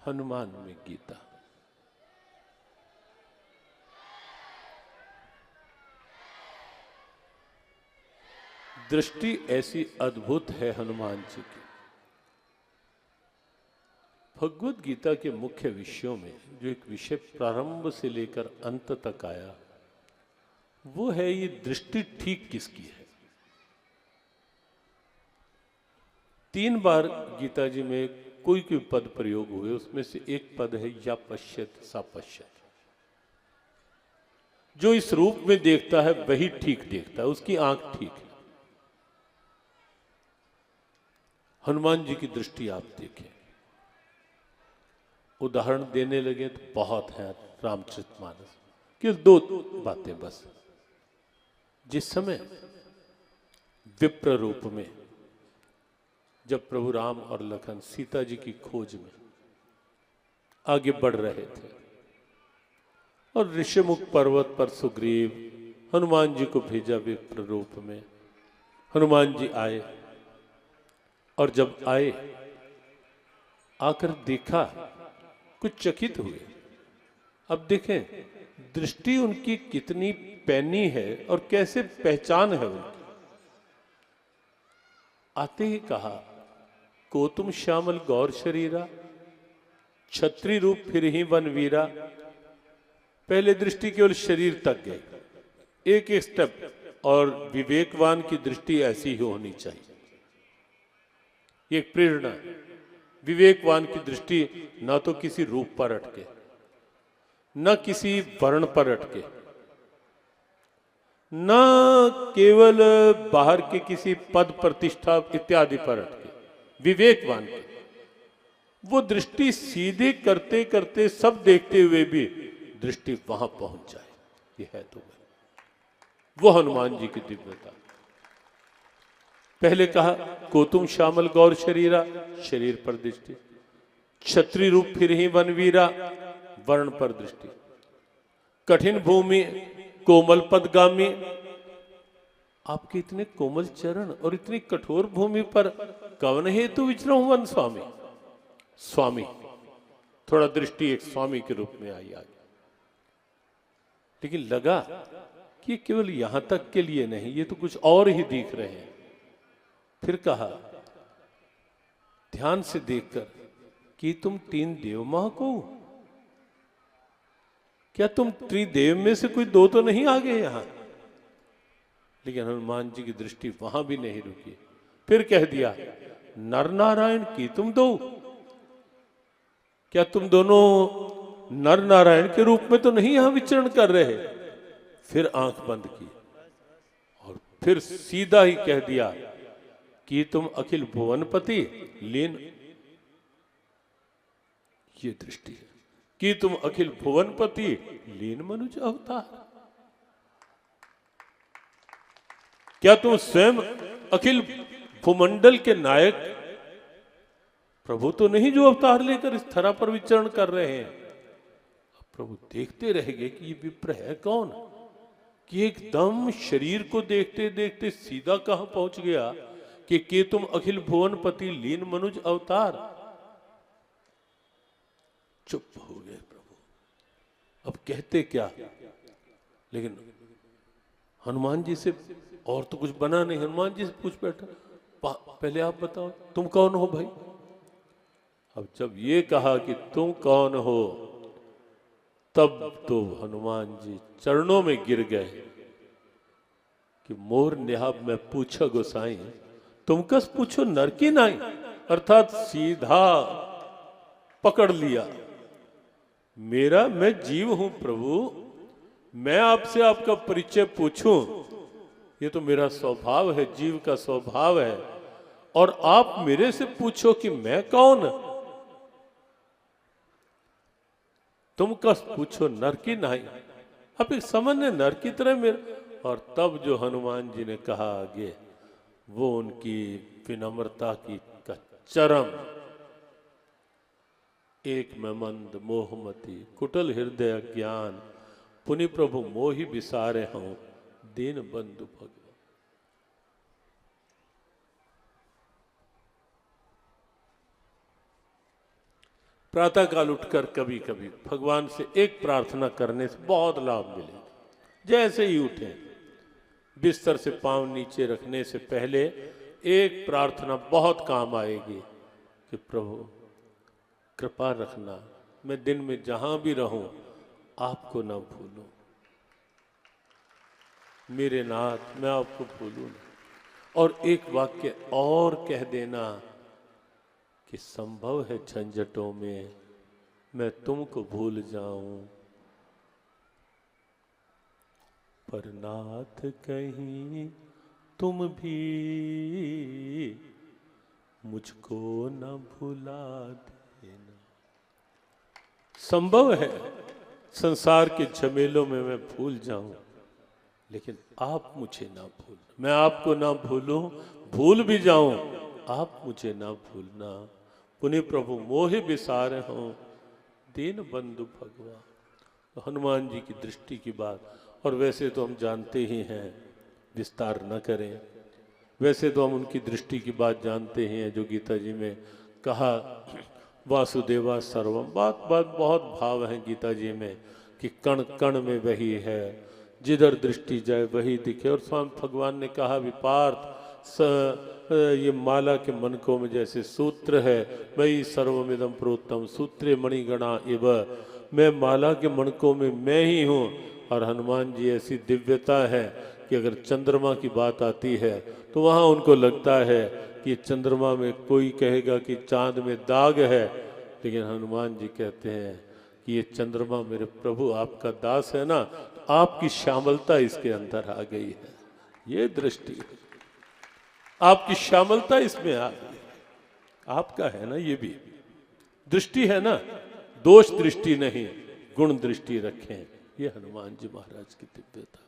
हनुमान में गीता। दृष्टि ऐसी अद्भुत है हनुमान जी की। भगवत गीता के मुख्य विषयों में जो एक विषय प्रारंभ से लेकर अंत तक आया, वो है ये दृष्टि ठीक किसकी है। 3 बार गीता जी में कोई कोई पद प्रयोग हुए, उसमें से एक पद है या पश्यत सा पश्यत। जो इस रूप में देखता है वही ठीक देखता है, उसकी आंख ठीक है। हनुमान जी की दृष्टि आप देखें, उदाहरण देने लगे तो बहुत है रामचरितमानस की। 2 बातें बस। जिस समय विप्र रूप में जब प्रभु राम और लखन सीता जी की खोज में आगे बढ़ रहे थे और ऋषिमुख पर्वत पर सुग्रीव हनुमान जी को भेजा विप्र रूप में, हनुमान जी आए और जब आए आकर देखा, कुछ चकित हुए। अब देखें दृष्टि उनकी कितनी पैनी है और कैसे पहचान है उनकी। आते ही कहा, को तुम श्यामल गौर शरीरा, छत्री रूप फिर ही वन वीरा। पहले दृष्टि केवल शरीर तक गए, एक एक स्टेप। और विवेकवान की दृष्टि ऐसी ही होनी चाहिए, ये एक प्रेरणा। विवेकवान की दृष्टि ना तो किसी रूप पर अटके, न किसी वर्ण पर अटके, न केवल बाहर के किसी पद प्रतिष्ठा इत्यादि पर अटके। विवेकवान की वो दृष्टि सीधे करते करते सब देखते हुए भी दृष्टि वहां पहुंच जाए, ये है तो वो हनुमान जी की दिव्यता। पहले कहा, को तुम श्यामल गौर शरीरा, शरीर पर दृष्टि। क्षत्रिय रूप फिर ही वनवीरा, वर्ण पर दृष्टि। कठिन भूमि कोमल पदगामी, आपके इतने कोमल चरण और इतनी कठोर भूमि पर कवन हेतु विचरो वन स्वामी। स्वामी, थोड़ा दृष्टि एक स्वामी के रूप में आई आगे। लेकिन लगा कि केवल यहां तक के लिए नहीं, ये तो कुछ और ही दिख रहे हैं। फिर कहा ध्यान से देखकर कि तुम 3 देव मह को, क्या तुम त्रिदेव में से कोई 2 तो नहीं आ गए यहां। लेकिन हनुमान जी की दृष्टि वहां भी नहीं रुकी। फिर कह दिया, नर नारायण की तुम 2, क्या तुम दोनों नर नारायण के रूप में तो नहीं यहां विचरण कर रहे। फिर आंख बंद की और फिर सीधा ही कह दिया कि तुम अखिल भुवनपति लीन, ये दृष्टि है कि तुम अखिल भुवनपति लीन मनुज अवतार। क्या तुम स्वयं अखिल भूमंडल के नायक प्रभु तो नहीं जो अवतार लेकर इस धरा पर विचरण कर रहे हैं। प्रभु देखते रहेंगे कि ये विप्र है कौन, कि एकदम शरीर को देखते देखते सीधा कहां पहुंच गया कि तुम अखिल भुवनपति लीन मनुज अवतार। चुप हो गए प्रभु, अब कहते क्या। लेकिन हनुमान जी से और तो कुछ बना नहीं। हनुमान जी से पूछ बैठा, पहले आप बताओ तुम कौन हो भाई। अब जब ये कहा कि तुम कौन हो, तब तो हनुमान जी चरणों में गिर गए कि मोर निहाब में पूछो गोसाई, तुम कस पूछो नर की नाई। अर्थात सीधा पकड़ लिया, मेरा मैं जीव हूं प्रभु, मैं आपसे आपका परिचय पूछूं, ये तो मेरा स्वभाव है, जीव का स्वभाव है। और आप मेरे से पूछो कि मैं कौन, तुम कस पूछो नर की नाई। अब एक सामान्य नर की तरह मेरे। और तब जो हनुमान जी ने कहा आगे, वो उनकी विनम्रता की चरम। एक मैं मंद मोहमती कुटल हृदय ज्ञान, पुनि प्रभु मोहि विसारे हूं दीन बंधु भगवान। प्रातःकाल उठकर कभी कभी भगवान से एक प्रार्थना करने से बहुत लाभ मिलेगा। जैसे ही उठें, बिस्तर से पांव नीचे रखने से पहले एक प्रार्थना बहुत काम आएगी कि प्रभु कृपा रखना, मैं दिन में जहां भी रहूं आपको ना भूलूं, मेरे नाथ मैं आपको भूलूं ना। और एक वाक्य और कह देना कि संभव है झंझटों में मैं तुमको भूल जाऊं, पर नाथ कहीं तुम भी मुझको न भुला देना। संभव है संसार के झमेलों में मैं भूल जाऊं, लेकिन आप मुझे ना भूल, मैं आपको ना भूलूं, भूल भी जाऊं आप मुझे ना भूलना। पुनि प्रभु मोहे बिसारे हों दीन बंधु भगवान। तो हनुमान जी की दृष्टि की बात, और वैसे तो हम जानते ही हैं, विस्तार न करें, वैसे तो हम उनकी दृष्टि की बात जानते ही हैं जो गीता जी में कहा वासुदेवा सर्वम। बात बात बहुत भाव है गीता जी में कि कण कण में वही है, जिधर दृष्टि जाए वही दिखे। और स्वामी भगवान ने कहा विपार्थ ये माला के मनकों में जैसे सूत्र है, वही सर्वमिदम प्रोत्तम सूत्रे मणिगणा इव, मैं माला के मनकों में मैं ही हूँ। और हनुमान जी ऐसी दिव्यता है कि अगर चंद्रमा की बात आती है तो वहाँ उनको लगता है कि चंद्रमा में, कोई कहेगा कि चांद में दाग है, लेकिन हनुमान जी कहते हैं कि ये चंद्रमा मेरे प्रभु आपका दास है ना, तो आपकी श्यामलता इसके अंदर आ गई है। ये दृष्टि है, आपकी श्यामलता इसमें आ गई, आपका है ना, ये भी दृष्टि है ना, दोष दृष्टि नहीं, गुण दृष्टि रखें। ये हनुमान जी महाराज की दिव्यता।